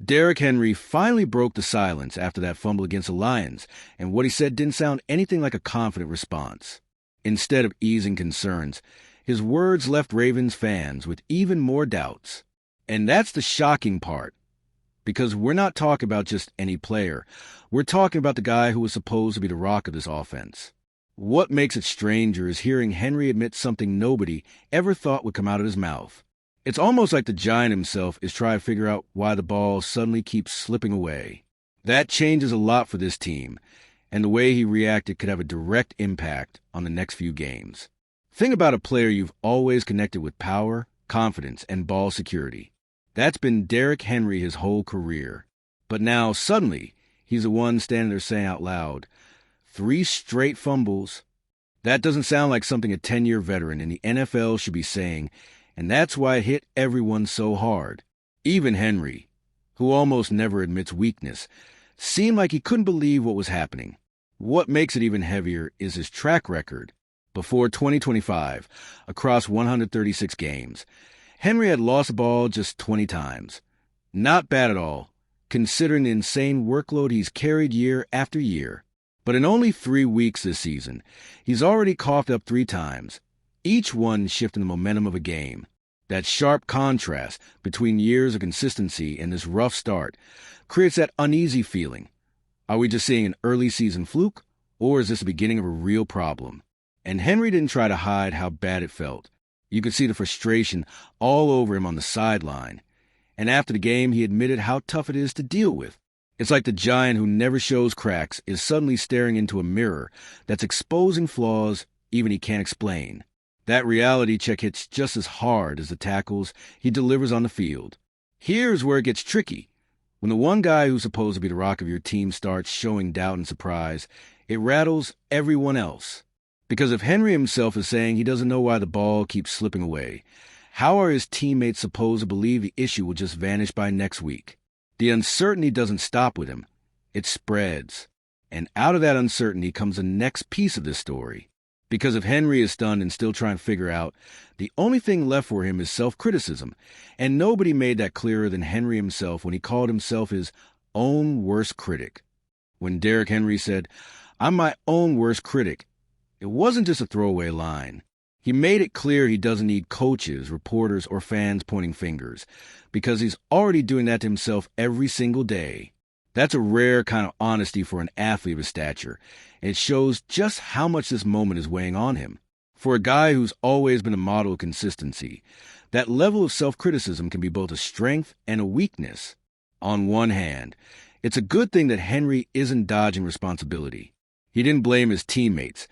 Derrick Henry finally broke the silence after that fumble against the Lions, and what he said didn't sound anything like a confident response. Instead of easing concerns, his words left Ravens fans with even more doubts. And that's the shocking part, because we're not talking about just any player. We're talking about the guy who was supposed to be the rock of this offense. What makes it stranger is hearing Henry admit something nobody ever thought would come out of his mouth. It's almost like the Giant himself is trying to figure out why the ball suddenly keeps slipping away. That changes a lot for this team, and the way he reacted could have a direct impact on the next few games. Think about a player you've always connected with power, confidence, and ball security. That's been Derrick Henry his whole career. But now, suddenly, he's the one standing there saying out loud, 3 straight fumbles. That doesn't sound like something a 10-year veteran in the NFL should be saying, and that's why it hit everyone so hard. Even Henry, who almost never admits weakness, seemed like he couldn't believe what was happening. What makes it even heavier is his track record. Before 2025, across 136 games, Henry had lost the ball just 20 times. Not bad at all, considering the insane workload he's carried year after year. But in only 3 weeks this season, he's already coughed up 3 times, each one shifting the momentum of a game. That sharp contrast between years of consistency and this rough start creates that uneasy feeling. Are we just seeing an early season fluke, or is this the beginning of a real problem? And Henry didn't try to hide how bad it felt. You could see the frustration all over him on the sideline. And after the game, he admitted how tough it is to deal with. It's like the Giant who never shows cracks is suddenly staring into a mirror that's exposing flaws even he can't explain. That reality check hits just as hard as the tackles he delivers on the field. Here's where it gets tricky. When the one guy who's supposed to be the rock of your team starts showing doubt and surprise, it rattles everyone else. Because if Henry himself is saying he doesn't know why the ball keeps slipping away, how are his teammates supposed to believe the issue will just vanish by next week? The uncertainty doesn't stop with him. It spreads. And out of that uncertainty comes the next piece of this story. Because if Henry is stunned and still trying to figure out, the only thing left for him is self-criticism. And nobody made that clearer than Henry himself when he called himself his own worst critic. When Derrick Henry said, "I'm my own worst critic," it wasn't just a throwaway line. He made it clear he doesn't need coaches, reporters, or fans pointing fingers, because he's already doing that to himself every single day. That's a rare kind of honesty for an athlete of his stature. It shows just how much this moment is weighing on him. For a guy who's always been a model of consistency, that level of self-criticism can be both a strength and a weakness. On one hand, it's a good thing that Henry isn't dodging responsibility. He didn't blame his teammates,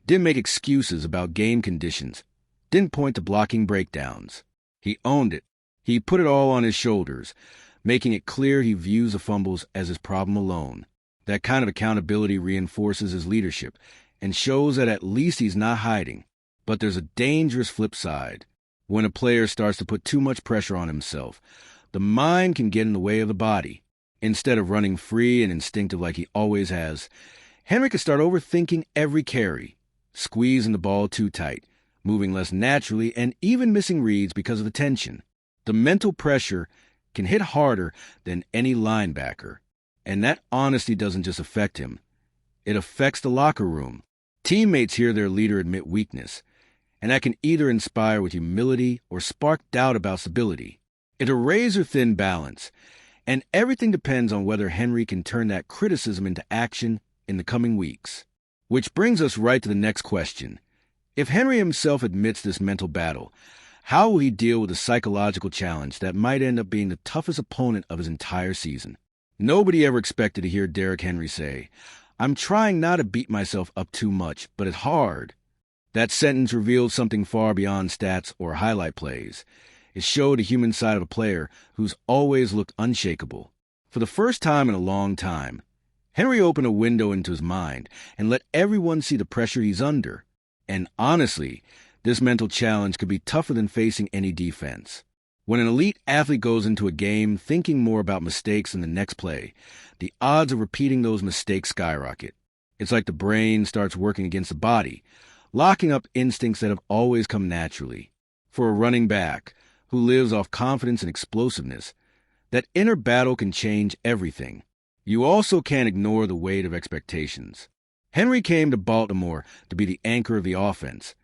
didn't make excuses about game conditions, didn't point to blocking breakdowns. He owned it. He put it all on his shoulders, making it clear he views the fumbles as his problem alone. That kind of accountability reinforces his leadership and shows that at least he's not hiding. But there's a dangerous flip side. When a player starts to put too much pressure on himself, the mind can get in the way of the body. Instead of running free and instinctive like he always has, Henry could start overthinking every carry, squeezing the ball too tight, moving less naturally, and even missing reads because of the tension. The mental pressure can hit harder than any linebacker. And that honesty doesn't just affect him. It affects the locker room. Teammates hear their leader admit weakness, and that can either inspire with humility or spark doubt about stability. It's a razor-thin balance, and everything depends on whether Henry can turn that criticism into action in the coming weeks. Which brings us right to the next question. If Henry himself admits this mental battle, how will he deal with the psychological challenge that might end up being the toughest opponent of his entire season? Nobody ever expected to hear Derrick Henry say, "I'm trying not to beat myself up too much, but it's hard." That sentence revealed something far beyond stats or highlight plays. It showed the human side of a player who's always looked unshakable. For the first time in a long time, Henry opened a window into his mind and let everyone see the pressure he's under. And honestly, this mental challenge could be tougher than facing any defense. When an elite athlete goes into a game thinking more about mistakes in the next play, the odds of repeating those mistakes skyrocket. It's like the brain starts working against the body, locking up instincts that have always come naturally. For a running back who lives off confidence and explosiveness, That inner battle can change everything. You also can't ignore the weight of expectations. Henry came to Baltimore to be the anchor of the offense,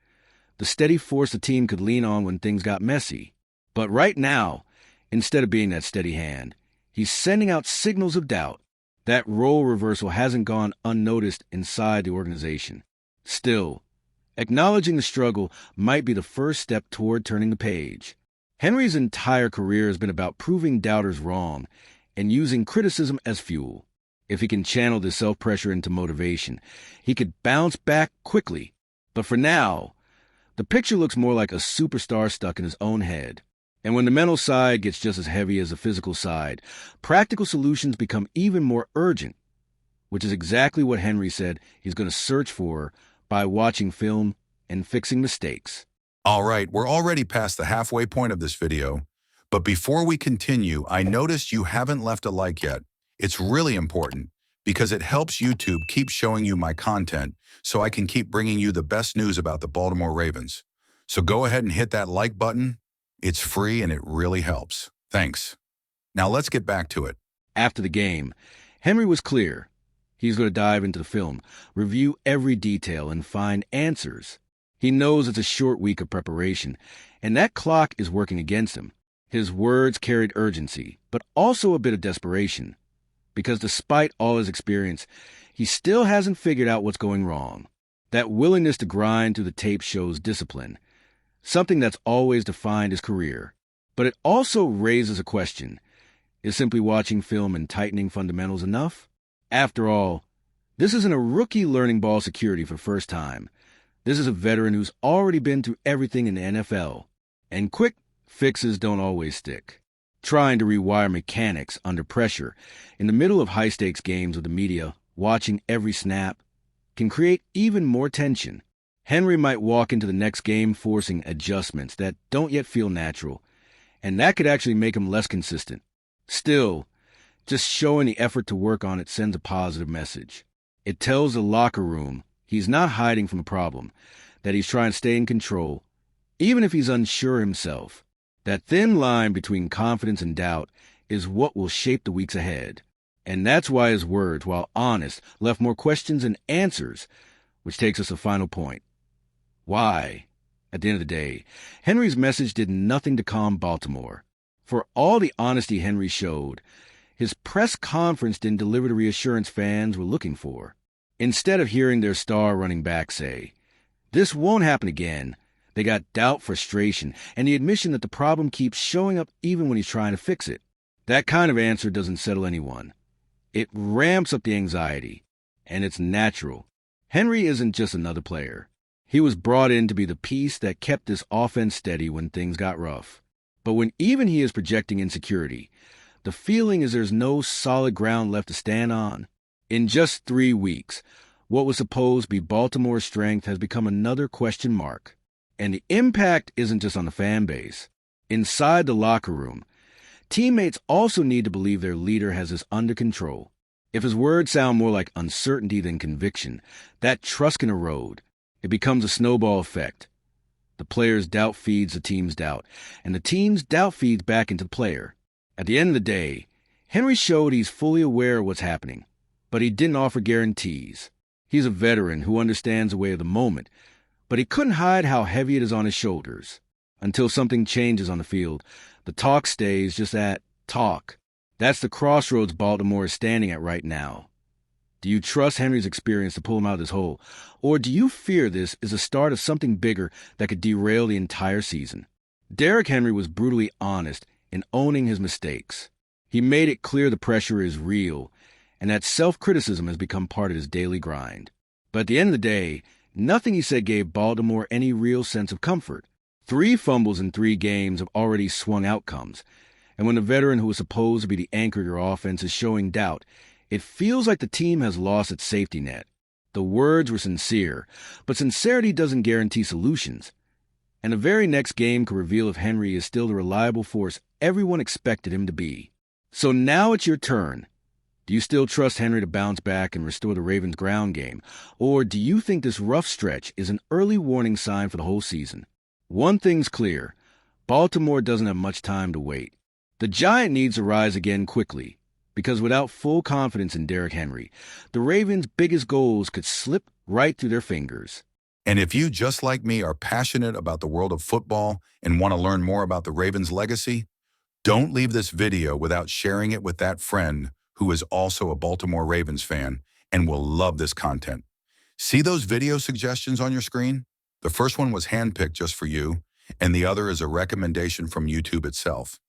the steady force the team could lean on when things got messy. But right now, instead of being that steady hand, he's sending out signals of doubt. That role reversal hasn't gone unnoticed inside the organization. Still, acknowledging the struggle might be the first step toward turning the page. Henry's entire career has been about proving doubters wrong and using criticism as fuel. If he can channel this self-pressure into motivation, he could bounce back quickly. But for now, the picture looks more like a superstar stuck in his own head. And when the mental side gets just as heavy as the physical side, practical solutions become even more urgent, which is exactly what Henry said he's going to search for by watching film and fixing mistakes. All right, we're already past the halfway point of this video, but before we continue, I noticed you haven't left a like yet. It's really important because it helps YouTube keep showing you my content so I can keep bringing you the best news about the Baltimore Ravens. So go ahead and hit that like button. It's free and it really helps. Thanks. Now let's get back to it. After the game, Henry was clear. He's going to dive into the film, review every detail, and find answers. He knows it's a short week of preparation, and that clock is working against him. His words carried urgency, but also a bit of desperation, because despite all his experience, he still hasn't figured out what's going wrong. That willingness to grind through the tape shows discipline, something that's always defined his career. But it also raises a question. Is simply watching film and tightening fundamentals enough? After all, this isn't a rookie learning ball security for the first time. This is a veteran who's already been through everything in the NFL. And quick fixes don't always stick. Trying to rewire mechanics under pressure in the middle of high-stakes games with the media watching every snap can create even more tension. Henry might walk into the next game forcing adjustments that don't yet feel natural, and that could actually make him less consistent. Still, just showing the effort to work on it sends a positive message. It tells the locker room he's not hiding from a problem, that he's trying to stay in control, even if he's unsure himself. That thin line between confidence and doubt is what will shape the weeks ahead. And that's why his words, while honest, left more questions than answers, which takes us to the final point. Why? At the end of the day, Henry's message did nothing to calm Baltimore. For all the honesty Henry showed, his press conference didn't deliver the reassurance fans were looking for. Instead of hearing their star running back say, "This won't happen again," they got doubt, frustration, and the admission that the problem keeps showing up even when he's trying to fix it. That kind of answer doesn't settle anyone. It ramps up the anxiety, and it's natural. Henry isn't just another player. He was brought in to be the piece that kept this offense steady when things got rough. But when even he is projecting insecurity, the feeling is there's no solid ground left to stand on. In just 3 weeks, what was supposed to be Baltimore's strength has become another question mark. And the impact isn't just on the fan base. Inside the locker room, teammates also need to believe their leader has this under control. If his words sound more like uncertainty than conviction, that trust can erode. It becomes a snowball effect. The player's doubt feeds the team's doubt, and the team's doubt feeds back into the player. At the end of the day, Henry showed he's fully aware of what's happening, but he didn't offer guarantees. He's a veteran who understands the way of the moment, but he couldn't hide how heavy it is on his shoulders. Until something changes on the field, the talk stays just that, talk. That's the crossroads Baltimore is standing at right now. Do you trust Henry's experience to pull him out of this hole, or do you fear this is the start of something bigger that could derail the entire season? Derrick Henry was brutally honest in owning his mistakes. He made it clear the pressure is real, and that self-criticism has become part of his daily grind. But at the end of the day, nothing he said gave Baltimore any real sense of comfort. 3 fumbles in 3 games have already swung outcomes, and when the veteran who was supposed to be the anchor of your offense is showing doubt, it feels like the team has lost its safety net. The words were sincere, but sincerity doesn't guarantee solutions. And the very next game could reveal if Henry is still the reliable force everyone expected him to be. So now it's your turn. Do you still trust Henry to bounce back and restore the Ravens' ground game? Or do you think this rough stretch is an early warning sign for the whole season? One thing's clear. Baltimore doesn't have much time to wait. The Giant needs to rise again quickly, because without full confidence in Derrick Henry, the Ravens' biggest goals could slip right through their fingers. And if you, just like me, are passionate about the world of football and want to learn more about the Ravens' legacy, don't leave this video without sharing it with that friend who is also a Baltimore Ravens fan and will love this content. See those video suggestions on your screen? The first one was handpicked just for you, and the other is a recommendation from YouTube itself.